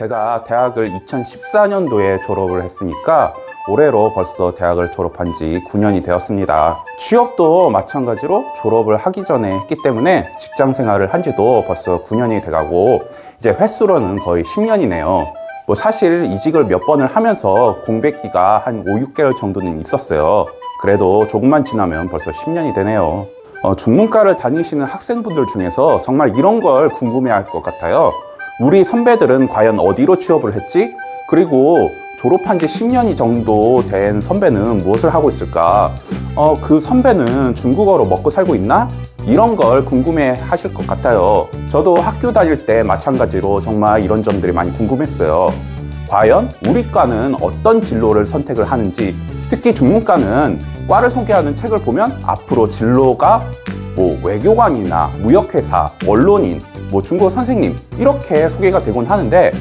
제가 대학을 2014년도에 졸업을 했으니까 올해로 벌써 대학을 졸업한 지 9년이 되었습니다. 취업도 마찬가지로 졸업을 하기 전에 했기 때문에 직장 생활을 한 지도 벌써 9년이 돼가고 이제 횟수로는 거의 10년이네요. 뭐 사실 이직을 몇 번을 하면서 공백기가 한 5, 6개월 정도는 있었어요. 그래도 조금만 지나면 벌써 10년이 되네요. 중문과를 다니시는 학생분들 중에서 정말 이런 걸 궁금해할 것 같아요. 우리 선배들은 과연 어디로 취업을 했지? 그리고 졸업한 지 10년이 정도 된 선배는 무엇을 하고 있을까? 그 선배는 중국어로 먹고 살고 있나? 이런 걸 궁금해 하실 것 같아요. 저도 학교 다닐 때 마찬가지로 정말 이런 점들이 많이 궁금했어요. 과연 우리 과는 어떤 진로를 선택을 하는지, 특히 중문과는 과를 소개하는 책을 보면 앞으로 진로가 뭐 외교관이나 무역회사, 언론인, 뭐 중국어 선생님 이렇게 소개가 되곤 하는데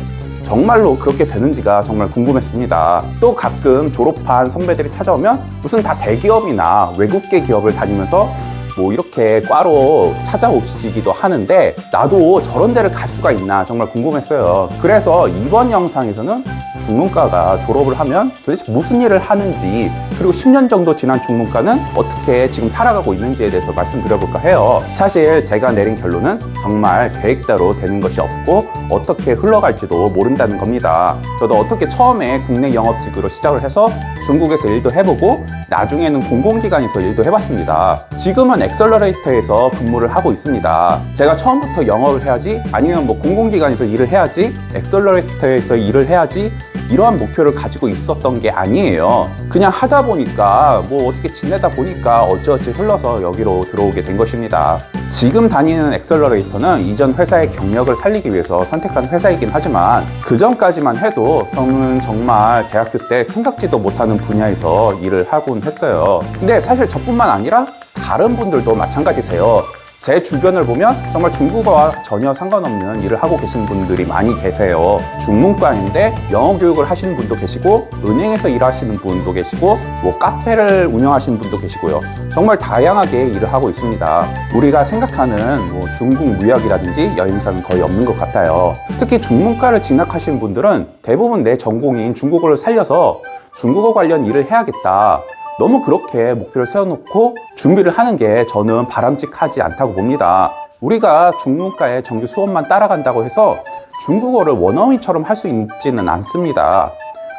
정말로 그렇게 되는지가 정말 궁금했습니다. 또 가끔 졸업한 선배들이 찾아오면 무슨 다 대기업이나 외국계 기업을 다니면서 뭐 이렇게 과로 찾아오시기도 하는데 나도 저런 데를 갈 수가 있나 정말 궁금했어요. 그래서 이번 영상에서는 중문과가 졸업을 하면 도대체 무슨 일을 하는지, 그리고 10년 정도 지난 중문과는 어떻게 지금 살아가고 있는지에 대해서 말씀드려볼까 해요. 사실 제가 내린 결론은 정말 계획대로 되는 것이 없고 어떻게 흘러갈지도 모른다는 겁니다. 저도 어떻게 처음에 국내 영업직으로 시작을 해서 중국에서 일도 해보고 나중에는 공공기관에서 일도 해봤습니다. 지금은 엑셀러레이터에서 근무를 하고 있습니다. 제가 처음부터 영업을 해야지, 아니면 뭐 공공기관에서 일을 해야지, 엑셀러레이터에서 일을 해야지, 이러한 목표를 가지고 있었던 게 아니에요. 그냥 하다 보니까 뭐 어떻게 지내다 보니까 어찌어찌 흘러서 여기로 들어오게 된 것입니다. 지금 다니는 엑셀러레이터는 이전 회사의 경력을 살리기 위해서 선택한 회사이긴 하지만 그 전까지만 해도 저는 정말 대학교 때 생각지도 못하는 분야에서 일을 하곤 했어요. 근데 사실 저뿐만 아니라 다른 분들도 마찬가지세요. 제 주변을 보면 정말 중국어와 전혀 상관없는 일을 하고 계신 분들이 많이 계세요. 중문과인데 영어 교육을 하시는 분도 계시고, 은행에서 일하시는 분도 계시고, 뭐 카페를 운영하시는 분도 계시고요. 정말 다양하게 일을 하고 있습니다. 우리가 생각하는 뭐 중국 무역이라든지 여행사는 거의 없는 것 같아요. 특히 중문과를 진학하신 분들은 대부분 내 전공인 중국어를 살려서 중국어 관련 일을 해야겠다, 너무 그렇게 목표를 세워놓고 준비를 하는 게 저는 바람직하지 않다고 봅니다. 우리가 중문과의 정규 수업만 따라간다고 해서 중국어를 원어민처럼 할 수 있지는 않습니다.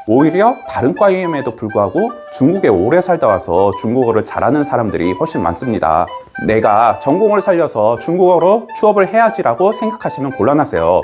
오히려 다른 과임에도 불구하고 중국에 오래 살다 와서 중국어를 잘하는 사람들이 훨씬 많습니다. 내가 전공을 살려서 중국어로 취업을 해야지라고 생각하시면 곤란하세요.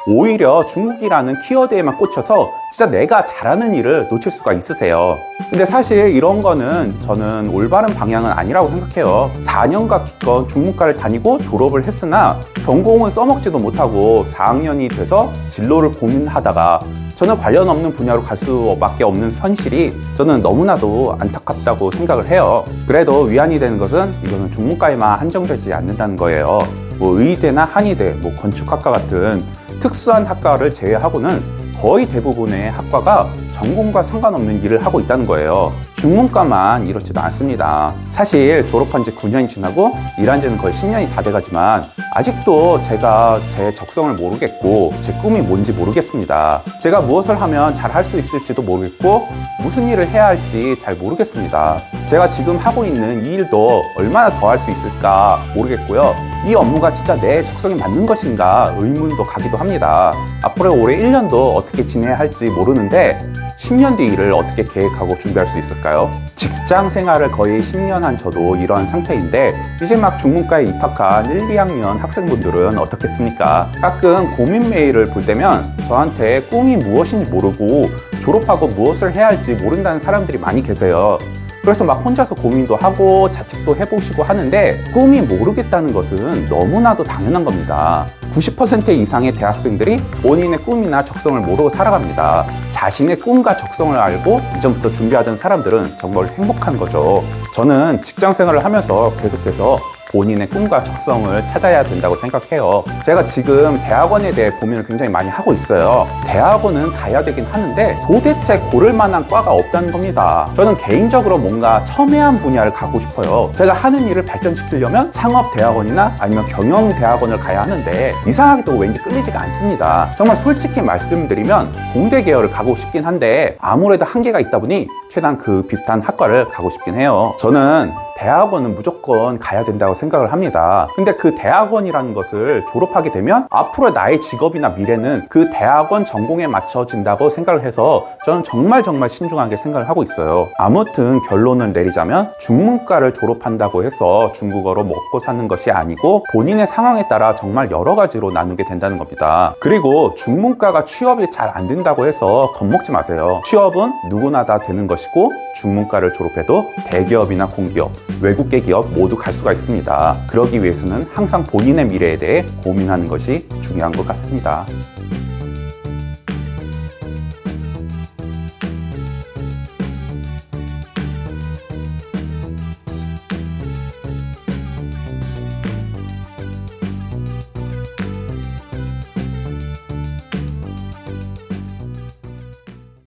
오히려 중국이라는 키워드에만 꽂혀서 진짜 내가 잘하는 일을 놓칠 수가 있으세요. 근데 사실 이런 거는 저는 올바른 방향은 아니라고 생각해요. 4년간 기껏 중문과를 다니고 졸업을 했으나 전공은 써먹지도 못하고 4학년이 돼서 진로를 고민하다가 저는 관련 없는 분야로 갈 수밖에 없는 현실이 저는 너무나도 안타깝다고 생각을 해요. 그래도 위안이 되는 것은 이거는 중문과에만 한정되지 않는다는 거예요. 뭐 의대나 한의대, 뭐 건축학과 같은 특수한 학과를 제외하고는 거의 대부분의 학과가 전공과 상관없는 일을 하고 있다는 거예요. 중문과만 이렇지도 않습니다. 사실 졸업한 지 9년이 지나고 일한 지는 거의 10년이 다 돼가지만 아직도 제가 제 적성을 모르겠고 제 꿈이 뭔지 모르겠습니다. 제가 무엇을 하면 잘 할 수 있을지도 모르겠고 무슨 일을 해야 할지 잘 모르겠습니다. 제가 지금 하고 있는 이 일도 얼마나 더 할 수 있을까 모르겠고요. 이 업무가 진짜 내 적성에 맞는 것인가 의문도 가기도 합니다. 앞으로 올해 1년도 어떻게 지내야 할지 모르는데 10년 뒤 일을 어떻게 계획하고 준비할 수 있을까요? 직장 생활을 거의 10년 한 저도 이러한 상태인데 이제 막 중문과에 입학한 1, 2학년 학생분들은 어떻겠습니까? 가끔 고민 메일을 볼 때면 저한테 꿈이 무엇인지 모르고 졸업하고 무엇을 해야 할지 모른다는 사람들이 많이 계세요. 그래서 막 혼자서 고민도 하고 자책도 해보시고 하는데 꿈이 모르겠다는 것은 너무나도 당연한 겁니다. 90% 이상의 대학생들이 본인의 꿈이나 적성을 모르고 살아갑니다. 자신의 꿈과 적성을 알고 이전부터 준비하던 사람들은 정말 행복한 거죠. 저는 직장 생활을 하면서 계속해서 본인의 꿈과 적성을 찾아야 된다고 생각해요. 제가 지금 대학원에 대해 고민을 굉장히 많이 하고 있어요. 대학원은 가야 되긴 하는데 도대체 고를 만한 과가 없다는 겁니다. 저는 개인적으로 뭔가 첨예한 분야를 가고 싶어요. 제가 하는 일을 발전시키려면 창업대학원이나 아니면 경영대학원을 가야 하는데 이상하게도 왠지 끌리지가 않습니다. 정말 솔직히 말씀드리면 공대 계열을 가고 싶긴 한데 아무래도 한계가 있다 보니 최대한 그 비슷한 학과를 가고 싶긴 해요. 저는 대학원은 무조건 가야 된다고 생각을 합니다. 근데 그 대학원이라는 것을 졸업하게 되면 앞으로 나의 직업이나 미래는 그 대학원 전공에 맞춰진다고 생각을 해서 저는 정말 신중하게 생각을 하고 있어요. 아무튼 결론을 내리자면 중문과를 졸업한다고 해서 중국어로 먹고 사는 것이 아니고 본인의 상황에 따라 정말 여러 가지로 나누게 된다는 겁니다. 그리고 중문과가 취업이 잘 안 된다고 해서 겁먹지 마세요. 취업은 누구나 다 되는 것이고 중문과를 졸업해도 대기업이나 공기업, 외국계 기업 모두 갈 수가 있습니다. 그러기 위해서는 항상 본인의 미래에 대해 고민하는 것이 중요한 것 같습니다.